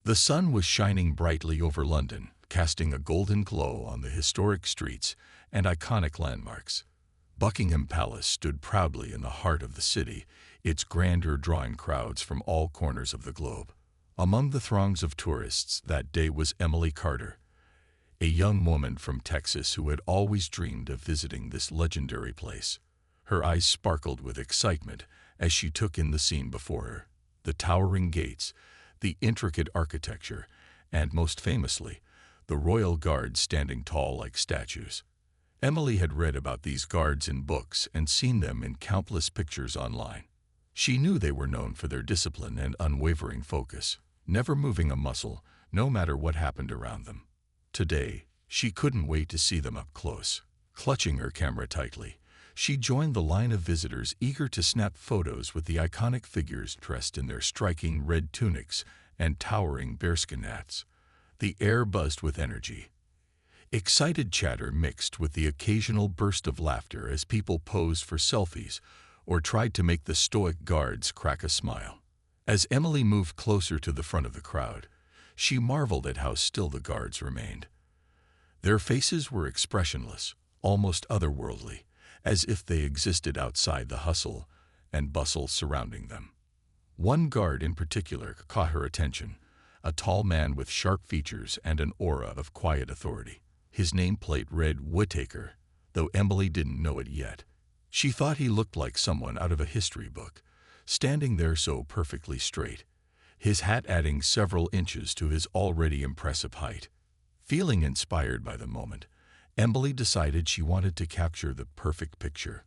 The sun was shining brightly over London, casting a golden glow on the historic streets and iconic landmarks. Buckingham Palace stood proudly in the heart of the city, its grandeur drawing crowds from all corners of the globe. Among the throngs of tourists that day was Emily Carter, a young woman from Texas who had always dreamed of visiting this legendary place. Her eyes sparkled with excitement as she took in the scene before her. The towering gates, the intricate architecture, and most famously, the royal guards standing tall like statues. Emily had read about these guards in books and seen them in countless pictures online. She knew they were known for their discipline and unwavering focus, never moving a muscle, no matter what happened around them. Today, she couldn't wait to see them up close. Clutching her camera tightly, she joined the line of visitors eager to snap photos with the iconic figures dressed in their striking red tunics and towering bearskin hats. The air buzzed with energy. Excited chatter mixed with the occasional burst of laughter as people posed for selfies or tried to make the stoic guards crack a smile. As Emily moved closer to the front of the crowd, she marveled at how still the guards remained. Their faces were expressionless, almost otherworldly, as if they existed outside the hustle and bustle surrounding them. One guard in particular caught her attention, a tall man with sharp features and an aura of quiet authority. His nameplate read Whittaker, though Emily didn't know it yet. She thought he looked like someone out of a history book, standing there so perfectly straight, his hat adding several inches to his already impressive height. Feeling inspired by the moment, Emily decided she wanted to capture the perfect picture.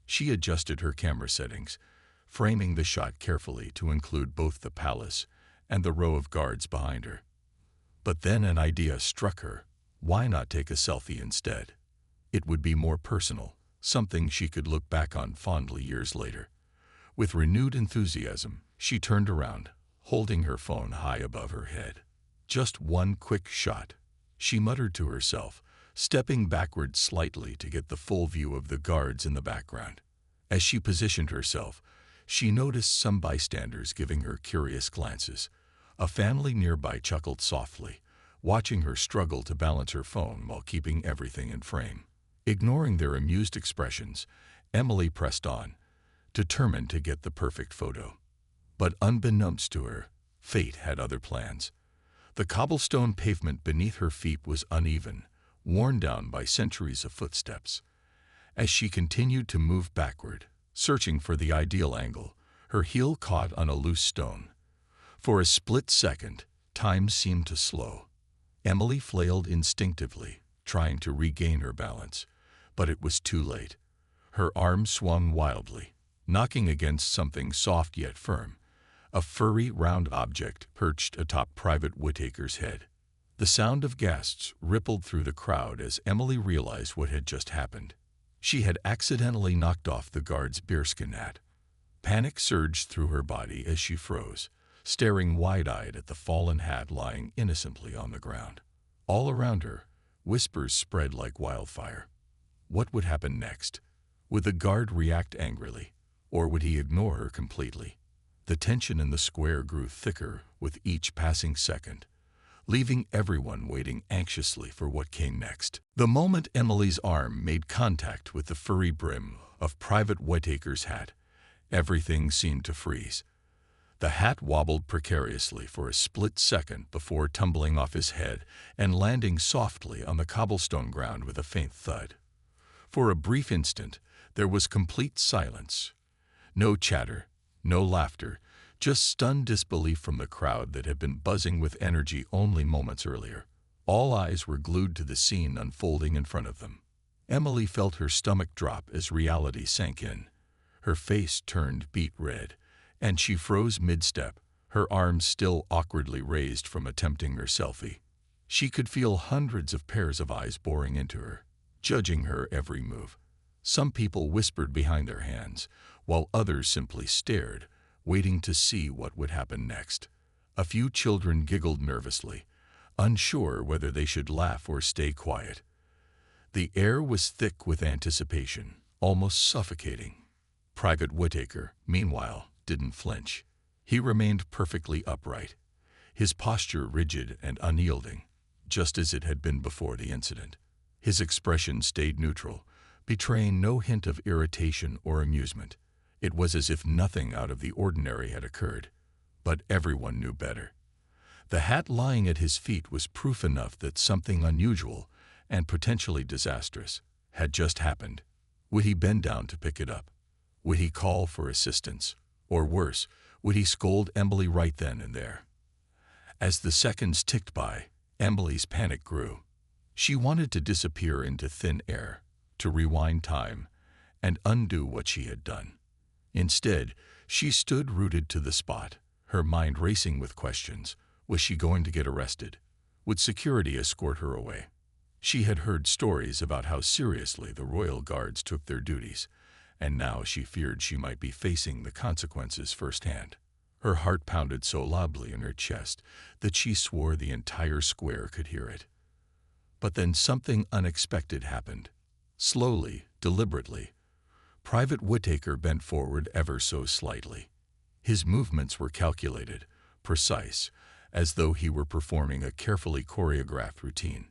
She adjusted her camera settings, framing the shot carefully to include both the palace and the row of guards behind her. But then an idea struck her. Why not take a selfie instead? It would be more personal, something she could look back on fondly years later. With renewed enthusiasm, she turned around, holding her phone high above her head. Just one quick shot, she muttered to herself, stepping backward slightly to get the full view of the guards in the background. As she positioned herself, she noticed some bystanders giving her curious glances. A family nearby chuckled softly, watching her struggle to balance her phone while keeping everything in frame. Ignoring their amused expressions, Emily pressed on, determined to get the perfect photo. But unbeknownst to her, fate had other plans. The cobblestone pavement beneath her feet was uneven, worn down by centuries of footsteps. As she continued to move backward, searching for the ideal angle, her heel caught on a loose stone. For a split second, time seemed to slow. Emily flailed instinctively, trying to regain her balance, but it was too late. Her arm swung wildly, knocking against something soft yet firm, a furry, round object perched atop Private Whittaker's head. The sound of gasps rippled through the crowd as Emily realized what had just happened. She had accidentally knocked off the guard's bearskin hat. Panic surged through her body as she froze, staring wide-eyed at the fallen hat lying innocently on the ground. All around her, whispers spread like wildfire. What would happen next? Would the guard react angrily, or would he ignore her completely? The tension in the square grew thicker with each passing second, leaving everyone waiting anxiously for what came next. The moment Emily's arm made contact with the furry brim of Private Whittaker's hat, everything seemed to freeze. The hat wobbled precariously for a split second before tumbling off his head and landing softly on the cobblestone ground with a faint thud. For a brief instant, there was complete silence. No chatter, no laughter, just stunned disbelief from the crowd that had been buzzing with energy only moments earlier. All eyes were glued to the scene unfolding in front of them. Emily felt her stomach drop as reality sank in. Her face turned beet red, and she froze mid-step, her arms still awkwardly raised from attempting her selfie. She could feel hundreds of pairs of eyes boring into her, judging her every move. Some people whispered behind their hands, while others simply stared, waiting to see what would happen next. A few children giggled nervously, unsure whether they should laugh or stay quiet. The air was thick with anticipation, almost suffocating. Private Whittaker, meanwhile, didn't flinch. He remained perfectly upright, his posture rigid and unyielding, just as it had been before the incident. His expression stayed neutral, betraying no hint of irritation or amusement. It was as if nothing out of the ordinary had occurred. But everyone knew better. The hat lying at his feet was proof enough that something unusual and potentially disastrous had just happened. Would he bend down to pick it up? Would he call for assistance? Or worse, would he scold Emily right then and there? As the seconds ticked by, Emily's panic grew. She wanted to disappear into thin air, to rewind time, and undo what she had done. Instead, she stood rooted to the spot, her mind racing with questions. Was she going to get arrested? Would security escort her away? She had heard stories about how seriously the royal guards took their duties, and now she feared she might be facing the consequences firsthand. Her heart pounded so loudly in her chest that she swore the entire square could hear it. But then something unexpected happened. Slowly, deliberately, Private Whittaker bent forward ever so slightly. His movements were calculated, precise, as though he were performing a carefully choreographed routine.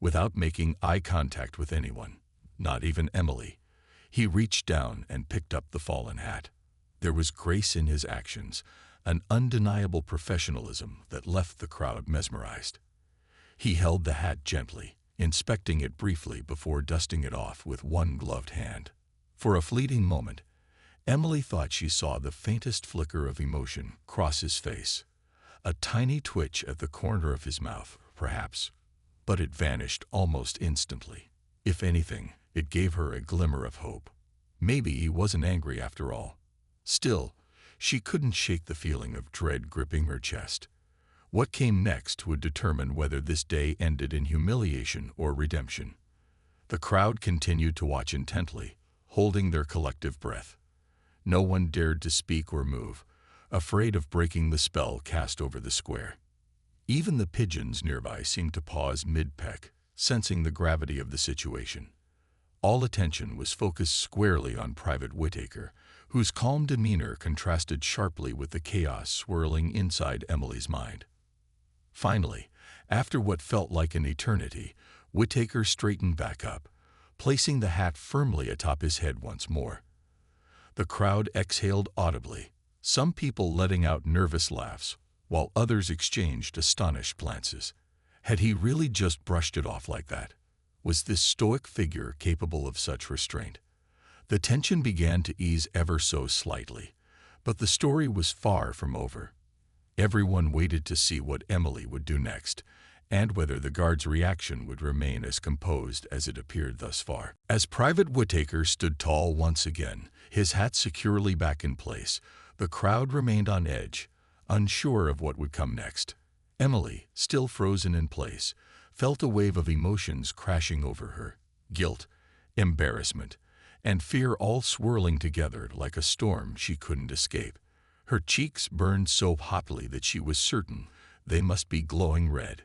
Without making eye contact with anyone, not even Emily, he reached down and picked up the fallen hat. There was grace in his actions, an undeniable professionalism that left the crowd mesmerized. He held the hat gently, inspecting it briefly before dusting it off with one gloved hand. For a fleeting moment, Emily thought she saw the faintest flicker of emotion cross his face. A tiny twitch at the corner of his mouth, perhaps, but it vanished almost instantly. If anything, it gave her a glimmer of hope. Maybe he wasn't angry after all. Still, she couldn't shake the feeling of dread gripping her chest. What came next would determine whether this day ended in humiliation or redemption. The crowd continued to watch intently, holding their collective breath. No one dared to speak or move, afraid of breaking the spell cast over the square. Even the pigeons nearby seemed to pause mid-peck, sensing the gravity of the situation. All attention was focused squarely on Private Whittaker, whose calm demeanor contrasted sharply with the chaos swirling inside Emily's mind. Finally, after what felt like an eternity, Whittaker straightened back up, placing the hat firmly atop his head once more. The crowd exhaled audibly, some people letting out nervous laughs, while others exchanged astonished glances. Had he really just brushed it off like that? Was this stoic figure capable of such restraint? The tension began to ease ever so slightly, but the story was far from over. Everyone waited to see what Emily would do next, and whether the guard's reaction would remain as composed as it appeared thus far. As Private Whittaker stood tall once again, his hat securely back in place, the crowd remained on edge, unsure of what would come next. Emily, still frozen in place, felt a wave of emotions crashing over her: guilt, embarrassment, and fear all swirling together like a storm she couldn't escape. Her cheeks burned so hotly that she was certain they must be glowing red.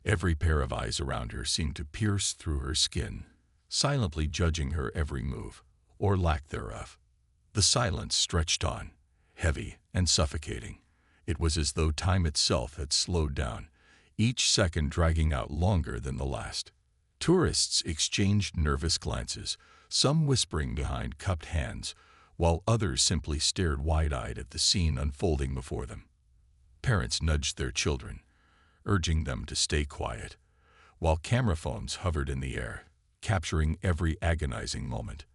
Every pair of eyes around her seemed to pierce through her skin, silently judging her every move, or lack thereof. The silence stretched on, heavy and suffocating. It was as though time itself had slowed down, each second dragging out longer than the last. Tourists exchanged nervous glances, some whispering behind cupped hands, while others simply stared wide-eyed at the scene unfolding before them. Parents nudged their children, urging them to stay quiet, while camera phones hovered in the air, capturing every agonizing moment.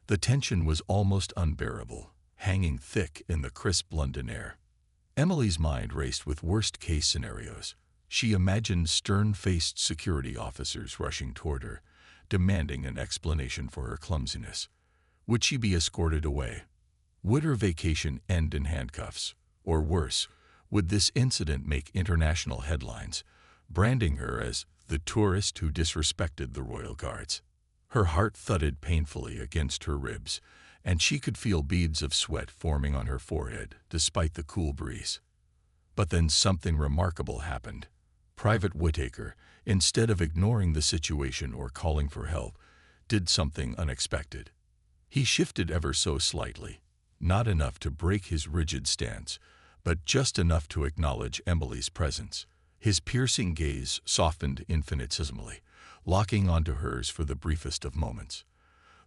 The tension was almost unbearable, hanging thick in the crisp London air. Emily's mind raced with worst-case scenarios. She imagined stern-faced security officers rushing toward her, demanding an explanation for her clumsiness. Would she be escorted away? Would her vacation end in handcuffs? Or worse, would this incident make international headlines, branding her as the tourist who disrespected the royal guards? Her heart thudded painfully against her ribs, and she could feel beads of sweat forming on her forehead despite the cool breeze. But then something remarkable happened. Private Whittaker, instead of ignoring the situation or calling for help, did something unexpected. He shifted ever so slightly, not enough to break his rigid stance, but just enough to acknowledge Emily's presence. His piercing gaze softened infinitesimally, locking onto hers for the briefest of moments.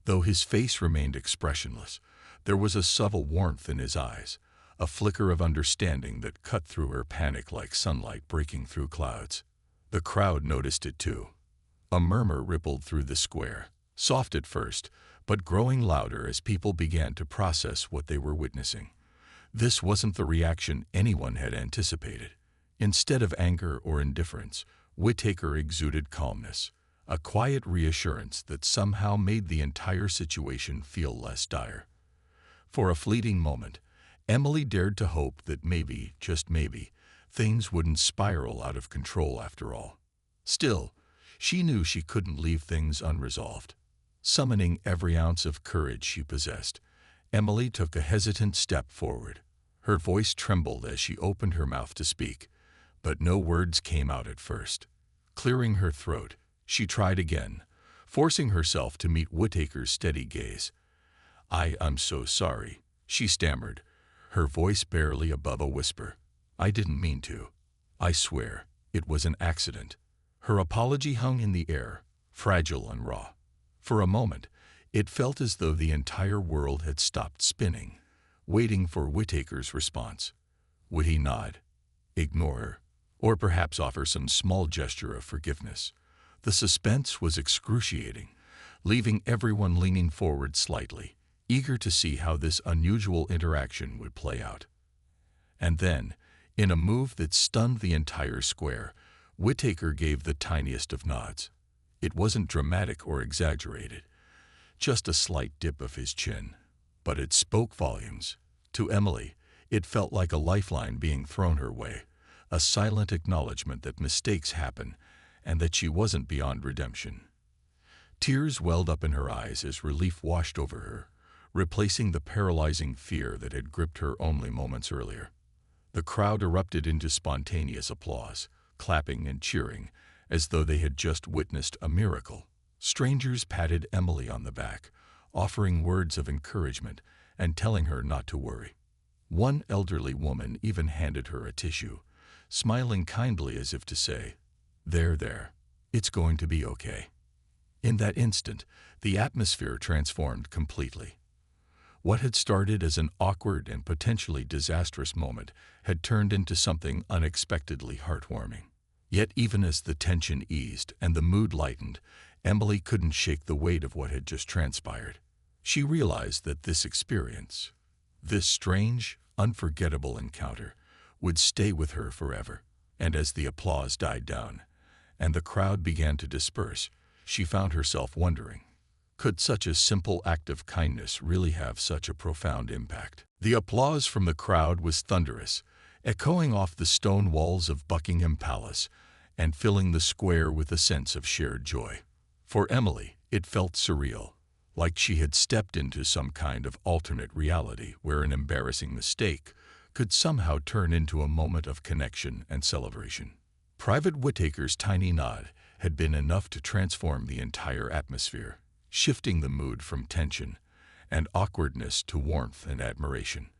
Though his face remained expressionless, there was a subtle warmth in his eyes, a flicker of understanding that cut through her panic like sunlight breaking through clouds. The crowd noticed it too. A murmur rippled through the square, soft at first, but growing louder as people began to process what they were witnessing. This wasn't the reaction anyone had anticipated. Instead of anger or indifference, Whittaker exuded calmness, a quiet reassurance that somehow made the entire situation feel less dire. For a fleeting moment, Emily dared to hope that maybe, just maybe, things wouldn't spiral out of control after all. Still, she knew she couldn't leave things unresolved. Summoning every ounce of courage she possessed, Emily took a hesitant step forward. Her voice trembled as she opened her mouth to speak, but no words came out at first. Clearing her throat, she tried again, forcing herself to meet Whittaker's steady gaze. I'm so sorry," she stammered, her voice barely above a whisper. "I didn't mean to. I swear, it was an accident." Her apology hung in the air, fragile and raw. For a moment, it felt as though the entire world had stopped spinning, waiting for Whittaker's response. Would he nod, ignore her, or perhaps offer some small gesture of forgiveness? The suspense was excruciating, leaving everyone leaning forward slightly, eager to see how this unusual interaction would play out. And then, in a move that stunned the entire square, Whittaker gave the tiniest of nods. It wasn't dramatic or exaggerated, just a slight dip of his chin. But it spoke volumes. To Emily, it felt like a lifeline being thrown her way, a silent acknowledgement that mistakes happen and that she wasn't beyond redemption. Tears welled up in her eyes as relief washed over her, replacing the paralyzing fear that had gripped her only moments earlier. The crowd erupted into spontaneous applause, clapping and cheering, as though they had just witnessed a miracle. Strangers patted Emily on the back, offering words of encouragement and telling her not to worry. One elderly woman even handed her a tissue, smiling kindly as if to say, There, it's going to be okay." In that instant, the atmosphere transformed completely. What had started as an awkward and potentially disastrous moment had turned into something unexpectedly heartwarming. Yet even as the tension eased and the mood lightened, Emily couldn't shake the weight of what had just transpired. She realized that this experience, this strange, unforgettable encounter, would stay with her forever. And as the applause died down, and the crowd began to disperse, she found herself wondering, could such a simple act of kindness really have such a profound impact? The applause from the crowd was thunderous, echoing off the stone walls of Buckingham Palace and filling the square with a sense of shared joy. For Emily, it felt surreal, like she had stepped into some kind of alternate reality where an embarrassing mistake could somehow turn into a moment of connection and celebration. Private Whittaker's tiny nod had been enough to transform the entire atmosphere, shifting the mood from tension and awkwardness to warmth and admiration.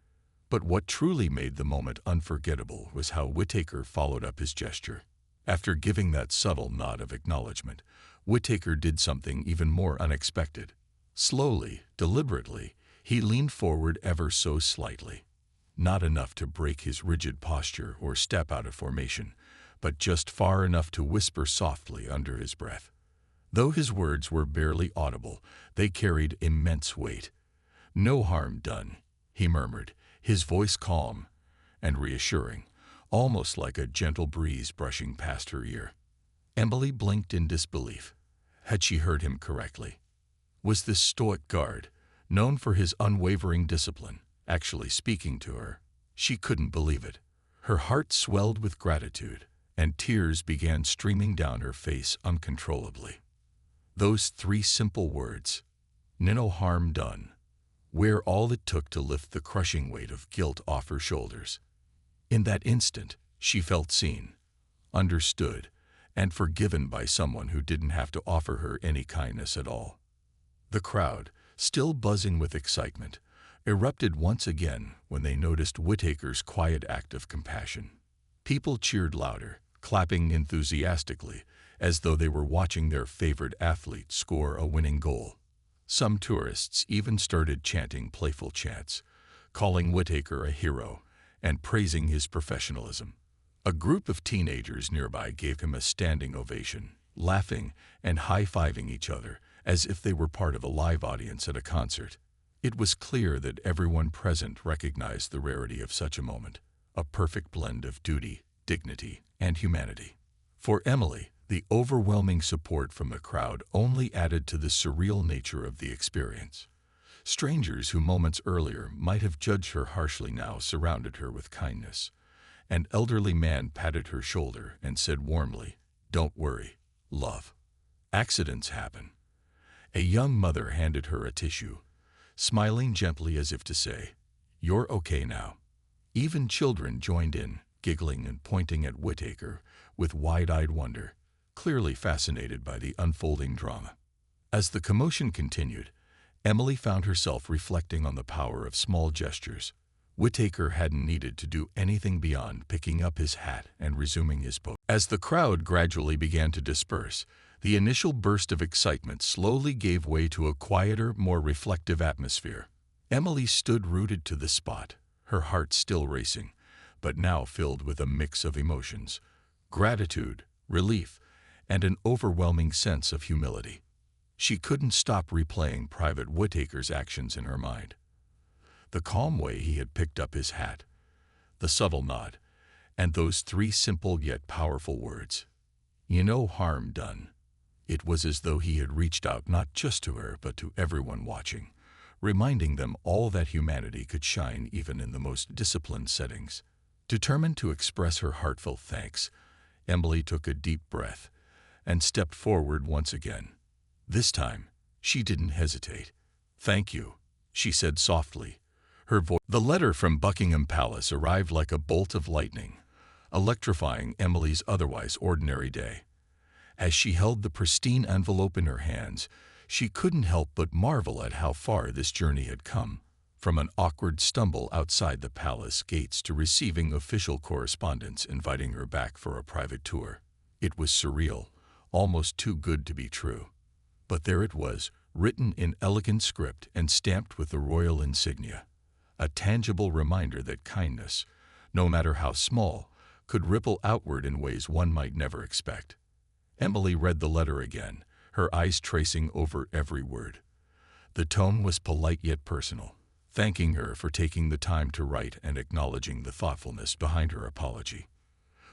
But what truly made the moment unforgettable was how Whittaker followed up his gesture. After giving that subtle nod of acknowledgement, Whittaker did something even more unexpected. Slowly, deliberately, he leaned forward ever so slightly. Not enough to break his rigid posture or step out of formation, but just far enough to whisper softly under his breath. Though his words were barely audible, they carried immense weight. "No harm done," he murmured, his voice calm and reassuring, almost like a gentle breeze brushing past her ear. Emily blinked in disbelief. Had she heard him correctly? Was this stoic guard, known for his unwavering discipline, actually speaking to her? She couldn't believe it. Her heart swelled with gratitude, and tears began streaming down her face uncontrollably. Those 3 simple words, "No harm done," were all it took to lift the crushing weight of guilt off her shoulders. In that instant, she felt seen, understood, and forgiven by someone who didn't have to offer her any kindness at all. The crowd, still buzzing with excitement, erupted once again when they noticed Whittaker's quiet act of compassion. People cheered louder, clapping enthusiastically, as though they were watching their favorite athlete score a winning goal. Some tourists even started chanting playful chants, calling Whittaker a hero and praising his professionalism. A group of teenagers nearby gave him a standing ovation, laughing and high-fiving each other as if they were part of a live audience at a concert. It was clear that everyone present recognized the rarity of such a moment, a perfect blend of duty, dignity, and humanity. For Emily, the overwhelming support from the crowd only added to the surreal nature of the experience. Strangers who moments earlier might have judged her harshly now surrounded her with kindness. An elderly man patted her shoulder and said warmly, "Don't worry, love. Accidents happen." A young mother handed her a tissue, smiling gently as if to say, "You're okay now." Even children joined in, giggling and pointing at Whittaker with wide-eyed wonder, clearly fascinated by the unfolding drama. As the commotion continued, Emily found herself reflecting on the power of small gestures. Whittaker hadn't needed to do anything beyond picking up his hat and resuming his pose. As the crowd gradually began to disperse, the initial burst of excitement slowly gave way to a quieter, more reflective atmosphere. Emily stood rooted to the spot, her heart still racing, but now filled with a mix of emotions: gratitude, relief, and an overwhelming sense of humility. She couldn't stop replaying Private Whittaker's actions in her mind. The calm way he had picked up his hat, the subtle nod, and those three simple yet powerful words, "You no harm done." It was as though he had reached out not just to her but to everyone watching, reminding them all that humanity could shine even in the most disciplined settings. Determined to express her heartfelt thanks, Emily took a deep breath and stepped forward once again. This time, she didn't hesitate. "Thank you," she said softly. The letter from Buckingham Palace arrived like a bolt of lightning, electrifying Emily's otherwise ordinary day. As she held the pristine envelope in her hands, she couldn't help but marvel at how far this journey had come, from an awkward stumble outside the palace gates to receiving official correspondence inviting her back for a private tour. It was surreal, almost too good to be true. But there it was, written in elegant script and stamped with the royal insignia. A tangible reminder that kindness, no matter how small, could ripple outward in ways one might never expect. Emily read the letter again, her eyes tracing over every word. The tone was polite yet personal, thanking her for taking the time to write and acknowledging the thoughtfulness behind her apology.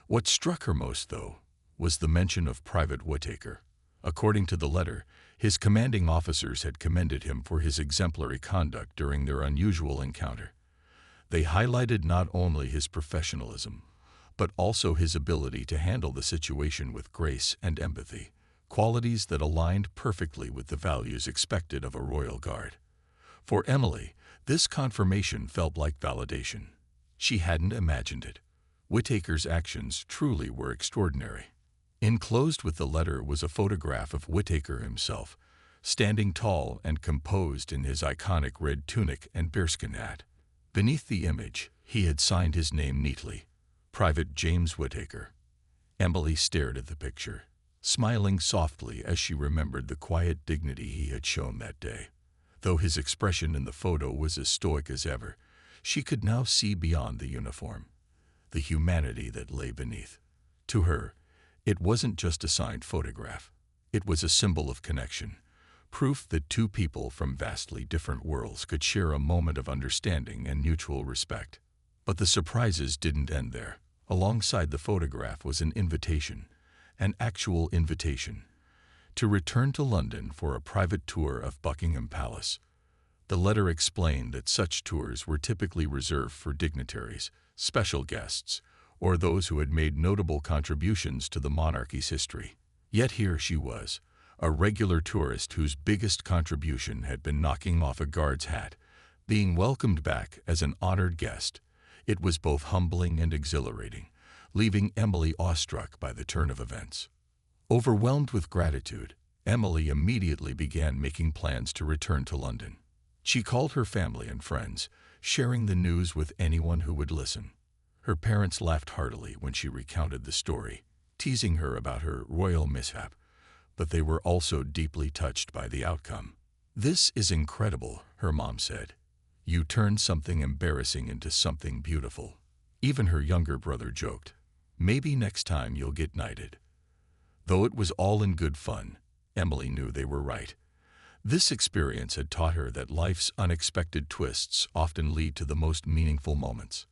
What struck her most, though, was the mention of Private Whittaker. According to the letter, his commanding officers had commended him for his exemplary conduct during their unusual encounter. They highlighted not only his professionalism, but also his ability to handle the situation with grace and empathy, qualities that aligned perfectly with the values expected of a royal guard. For Emily, this confirmation felt like validation. She hadn't imagined it. Whittaker's actions truly were extraordinary. Enclosed with the letter was a photograph of Whittaker himself, standing tall and composed in his iconic red tunic and bearskin hat. Beneath the image, he had signed his name neatly, Private James Whittaker. Emily stared at the picture, smiling softly as she remembered the quiet dignity he had shown that day. Though his expression in the photo was as stoic as ever, she could now see beyond the uniform, the humanity that lay beneath. To her, it wasn't just a signed photograph. It was a symbol of connection, proof that two people from vastly different worlds could share a moment of understanding and mutual respect. But the surprises didn't end there. Alongside the photograph was an invitation, an actual invitation, to return to London for a private tour of Buckingham Palace. The letter explained that such tours were typically reserved for dignitaries, special guests, or those who had made notable contributions to the monarchy's history. Yet here she was, a regular tourist whose biggest contribution had been knocking off a guard's hat, being welcomed back as an honored guest. It was both humbling and exhilarating, leaving Emily awestruck by the turn of events. Overwhelmed with gratitude, Emily immediately began making plans to return to London. She called her family and friends, sharing the news with anyone who would listen. Her parents laughed heartily when she recounted the story, teasing her about her royal mishap, but they were also deeply touched by the outcome. "This is incredible," her mom said. "You turned something embarrassing into something beautiful." Even her younger brother joked, "Maybe next time you'll get knighted." Though it was all in good fun, Emily knew they were right. This experience had taught her that life's unexpected twists often lead to the most meaningful moments.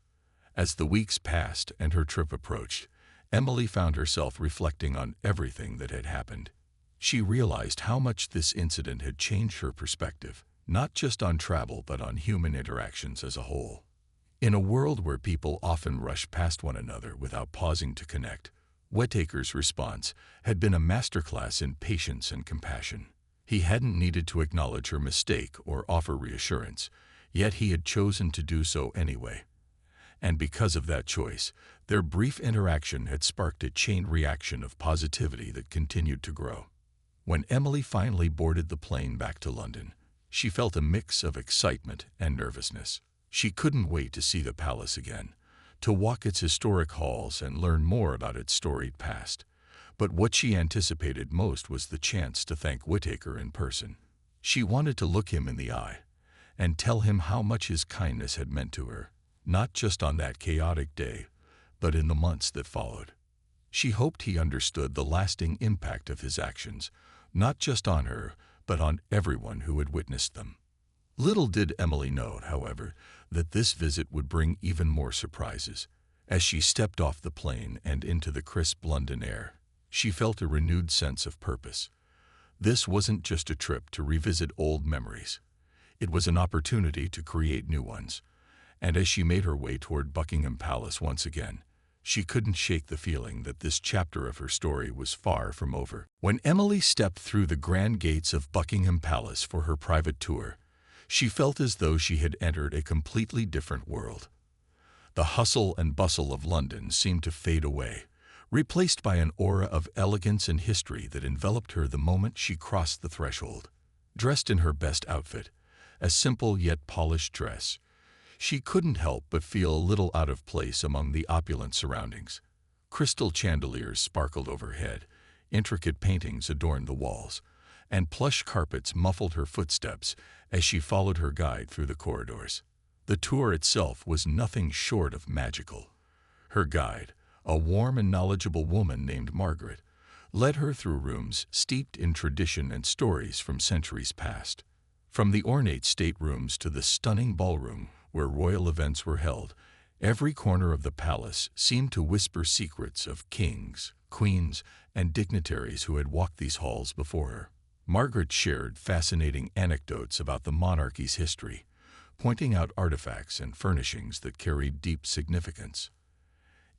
As the weeks passed and her trip approached, Emily found herself reflecting on everything that had happened. She realized how much this incident had changed her perspective, not just on travel but on human interactions as a whole. In a world where people often rush past one another without pausing to connect, Whittaker's response had been a masterclass in patience and compassion. He hadn't needed to acknowledge her mistake or offer reassurance, yet he had chosen to do so anyway. And because of that choice, their brief interaction had sparked a chain reaction of positivity that continued to grow. When Emily finally boarded the plane back to London, she felt a mix of excitement and nervousness. She couldn't wait to see the palace again, to walk its historic halls and learn more about its storied past. But what she anticipated most was the chance to thank Whittaker in person. She wanted to look him in the eye and tell him how much his kindness had meant to her, not just on that chaotic day, but in the months that followed. She hoped he understood the lasting impact of his actions, not just on her, but on everyone who had witnessed them. Little did Emily know, however, that this visit would bring even more surprises. As she stepped off the plane and into the crisp London air, she felt a renewed sense of purpose. This wasn't just a trip to revisit old memories. It was an opportunity to create new ones. And as she made her way toward Buckingham Palace once again, she couldn't shake the feeling that this chapter of her story was far from over. When Emily stepped through the grand gates of Buckingham Palace for her private tour, she felt as though she had entered a completely different world. The hustle and bustle of London seemed to fade away, replaced by an aura of elegance and history that enveloped her the moment she crossed the threshold. Dressed in her best outfit, a simple yet polished dress, she couldn't help but feel a little out of place among the opulent surroundings. Crystal chandeliers sparkled overhead, intricate paintings adorned the walls, and plush carpets muffled her footsteps as she followed her guide through the corridors. The tour itself was nothing short of magical. Her guide, a warm and knowledgeable woman named Margaret, led her through rooms steeped in tradition and stories from centuries past. From the ornate staterooms to the stunning ballroom where royal events were held, every corner of the palace seemed to whisper secrets of kings, queens, and dignitaries who had walked these halls before her. Margaret shared fascinating anecdotes about the monarchy's history, pointing out artifacts and furnishings that carried deep significance.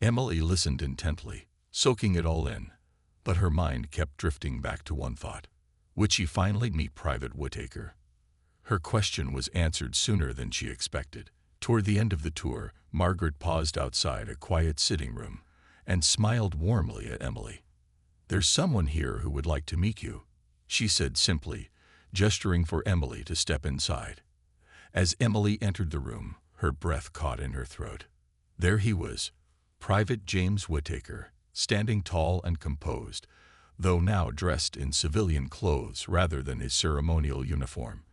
Emily listened intently, soaking it all in, but her mind kept drifting back to one thought. Would she finally meet Private Whittaker? Her question was answered sooner than she expected. Toward the end of the tour, Margaret paused outside a quiet sitting room and smiled warmly at Emily. "There's someone here who would like to meet you," she said simply, gesturing for Emily to step inside. As Emily entered the room, her breath caught in her throat. There he was, Private James Whittaker, standing tall and composed, though now dressed in civilian clothes rather than his ceremonial uniform.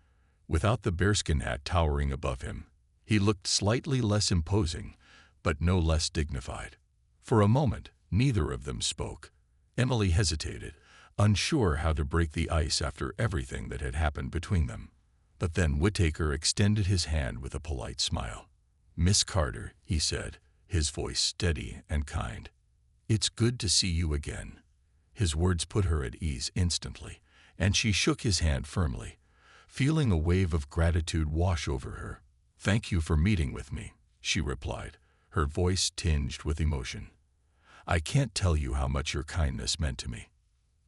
Without the bearskin hat towering above him, he looked slightly less imposing, but no less dignified. For a moment, neither of them spoke. Emily hesitated, unsure how to break the ice after everything that had happened between them. But then Whittaker extended his hand with a polite smile. "Miss Carter," he said, his voice steady and kind. "It's good to see you again." His words put her at ease instantly, and she shook his hand firmly, feeling a wave of gratitude wash over her. "Thank you for meeting with me," she replied, her voice tinged with emotion. "I can't tell you how much your kindness meant to me."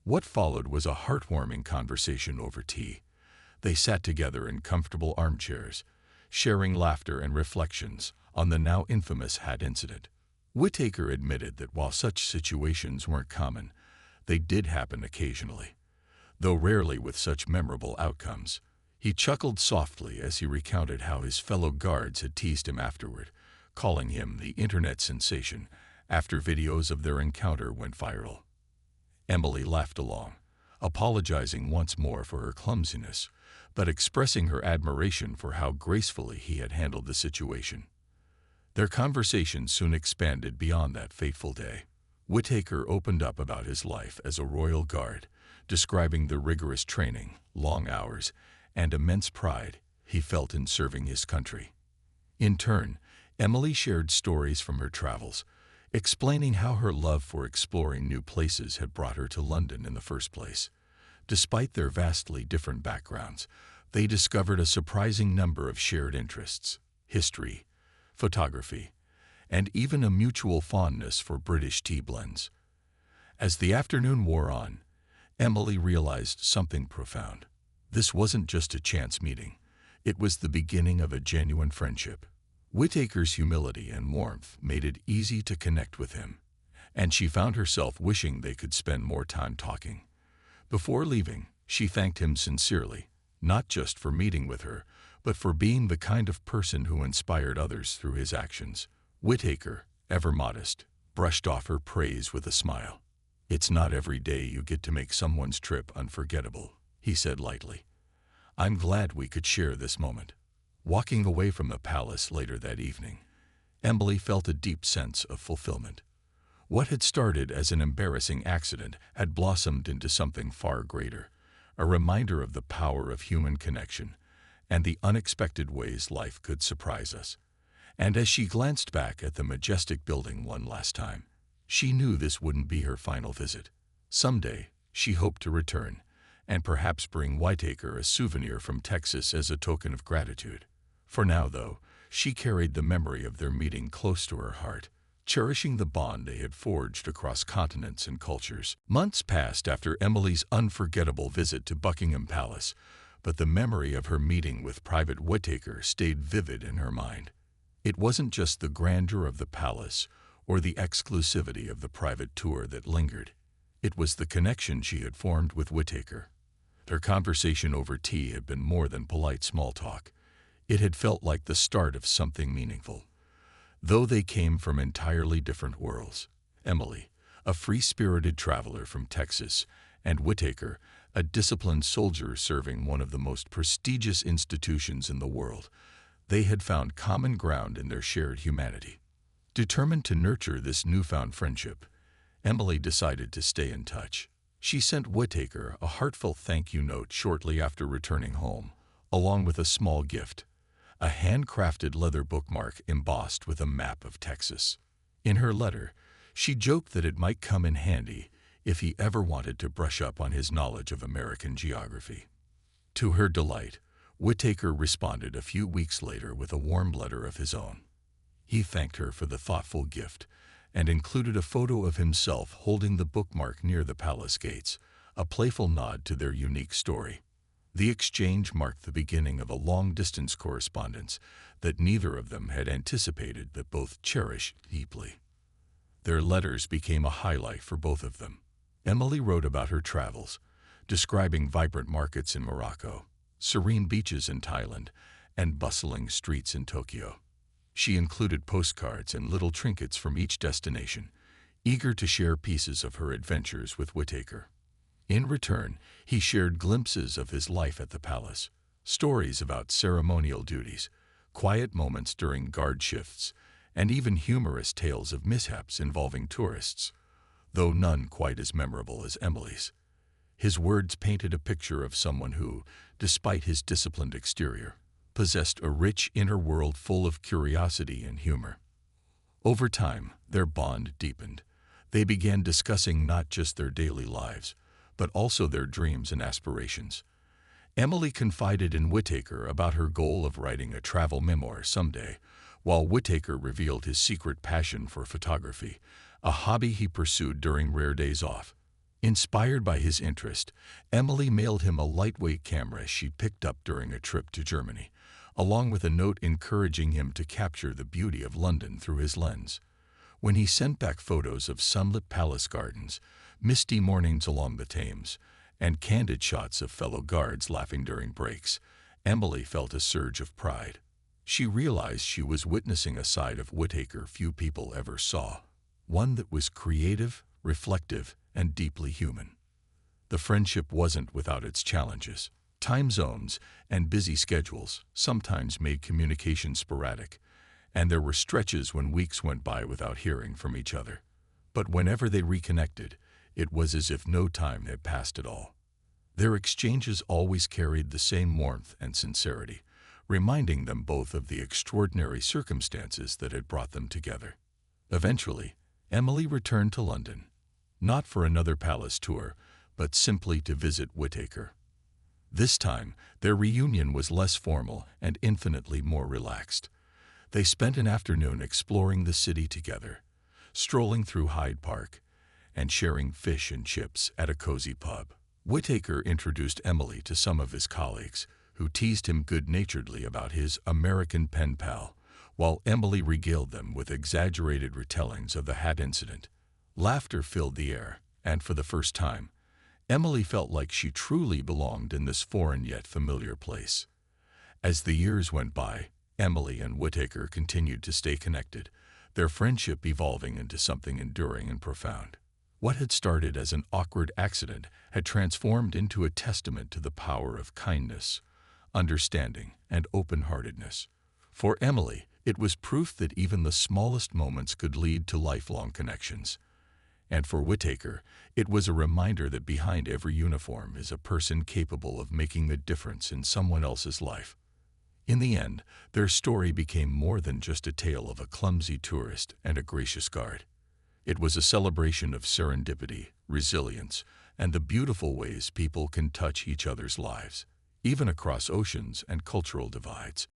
What followed was a heartwarming conversation over tea. They sat together in comfortable armchairs, sharing laughter and reflections on the now infamous hat incident. Whittaker admitted that while such situations weren't common, they did happen occasionally, though rarely with such memorable outcomes. He chuckled softly as he recounted how his fellow guards had teased him afterward, calling him the internet sensation after videos of their encounter went viral. Emily laughed along, apologizing once more for her clumsiness, but expressing her admiration for how gracefully he had handled the situation. Their conversation soon expanded beyond that fateful day. Whittaker opened up about his life as a royal guard, describing the rigorous training, long hours, and immense pride he felt in serving his country. In turn, Emily shared stories from her travels, explaining how her love for exploring new places had brought her to London in the first place. Despite their vastly different backgrounds, they discovered a surprising number of shared interests: history, photography, and even a mutual fondness for British tea blends. As the afternoon wore on, Emily realized something profound. This wasn't just a chance meeting. It was the beginning of a genuine friendship. Whittaker's humility and warmth made it easy to connect with him, and she found herself wishing they could spend more time talking. Before leaving, she thanked him sincerely, not just for meeting with her, but for being the kind of person who inspired others through his actions. Whittaker, ever modest, brushed off her praise with a smile. "It's not every day you get to make someone's trip unforgettable," he said lightly. "I'm glad we could share this moment." Walking away from the palace later that evening, Emily felt a deep sense of fulfillment. What had started as an embarrassing accident had blossomed into something far greater, a reminder of the power of human connection and the unexpected ways life could surprise us. And as she glanced back at the majestic building one last time, she knew this wouldn't be her final visit. Someday, she hoped to return, and perhaps bring Whittaker a souvenir from Texas as a token of gratitude. For now, though, she carried the memory of their meeting close to her heart, cherishing the bond they had forged across continents and cultures. Months passed after Emily's unforgettable visit to Buckingham Palace, but the memory of her meeting with Private Whittaker stayed vivid in her mind. It wasn't just the grandeur of the palace or the exclusivity of the private tour that lingered. It was the connection she had formed with Whittaker. Their conversation over tea had been more than polite small talk. It had felt like the start of something meaningful. Though they came from entirely different worlds, Emily, a free-spirited traveler from Texas, and Whittaker, a disciplined soldier serving one of the most prestigious institutions in the world, they had found common ground in their shared humanity. Determined to nurture this newfound friendship, Emily decided to stay in touch. She sent Whittaker a heartfelt thank you note shortly after returning home, along with a small gift, a handcrafted leather bookmark embossed with a map of Texas. In her letter, she joked that it might come in handy if he ever wanted to brush up on his knowledge of American geography. To her delight, Whittaker responded a few weeks later with a warm letter of his own. He thanked her for the thoughtful gift and included a photo of himself holding the bookmark near the palace gates, a playful nod to their unique story. The exchange marked the beginning of a long-distance correspondence that neither of them had anticipated but both cherished deeply. Their letters became a highlight for both of them. Emily wrote about her travels, describing vibrant markets in Morocco, serene beaches in Thailand, and bustling streets in Tokyo. She included postcards and little trinkets from each destination, eager to share pieces of her adventures with Whittaker. In return, he shared glimpses of his life at the palace, stories about ceremonial duties, quiet moments during guard shifts, and even humorous tales of mishaps involving tourists, though none quite as memorable as Emily's. His words painted a picture of someone who, despite his disciplined exterior, possessed a rich inner world full of curiosity and humor. Over time, their bond deepened. They began discussing not just their daily lives, but also their dreams and aspirations. Emily confided in Whittaker about her goal of writing a travel memoir someday, while Whittaker revealed his secret passion for photography, a hobby he pursued during rare days off. Inspired by his interest, Emily mailed him a lightweight camera she picked up during a trip to Germany, along with a note encouraging him to capture the beauty of London through his lens. When he sent back photos of sunlit palace gardens, misty mornings along the Thames, and candid shots of fellow guards laughing during breaks, Emily felt a surge of pride. She realized she was witnessing a side of Whittaker few people ever saw, one that was creative, reflective, and deeply human. The friendship wasn't without its challenges. Time zones and busy schedules sometimes made communication sporadic, and there were stretches when weeks went by without hearing from each other. But whenever they reconnected, it was as if no time had passed at all. Their exchanges always carried the same warmth and sincerity, reminding them both of the extraordinary circumstances that had brought them together. Eventually, Emily returned to London, not for another palace tour, but simply to visit Whittaker. This time, their reunion was less formal and infinitely more relaxed. They spent an afternoon exploring the city together, strolling through Hyde Park, and sharing fish and chips at a cozy pub. Whittaker introduced Emily to some of his colleagues, who teased him good-naturedly about his American pen pal, while Emily regaled them with exaggerated retellings of the hat incident. Laughter filled the air, and for the first time, Emily felt like she truly belonged in this foreign yet familiar place. As the years went by, Emily and Whittaker continued to stay connected, their friendship evolving into something enduring and profound. What had started as an awkward accident had transformed into a testament to the power of kindness, understanding, and open-heartedness. For Emily, it was proof that even the smallest moments could lead to lifelong connections. And for Whittaker, it was a reminder that behind every uniform is a person capable of making a difference in someone else's life. In the end, their story became more than just a tale of a clumsy tourist and a gracious guard. It was a celebration of serendipity, resilience, and the beautiful ways people can touch each other's lives, even across oceans and cultural divides.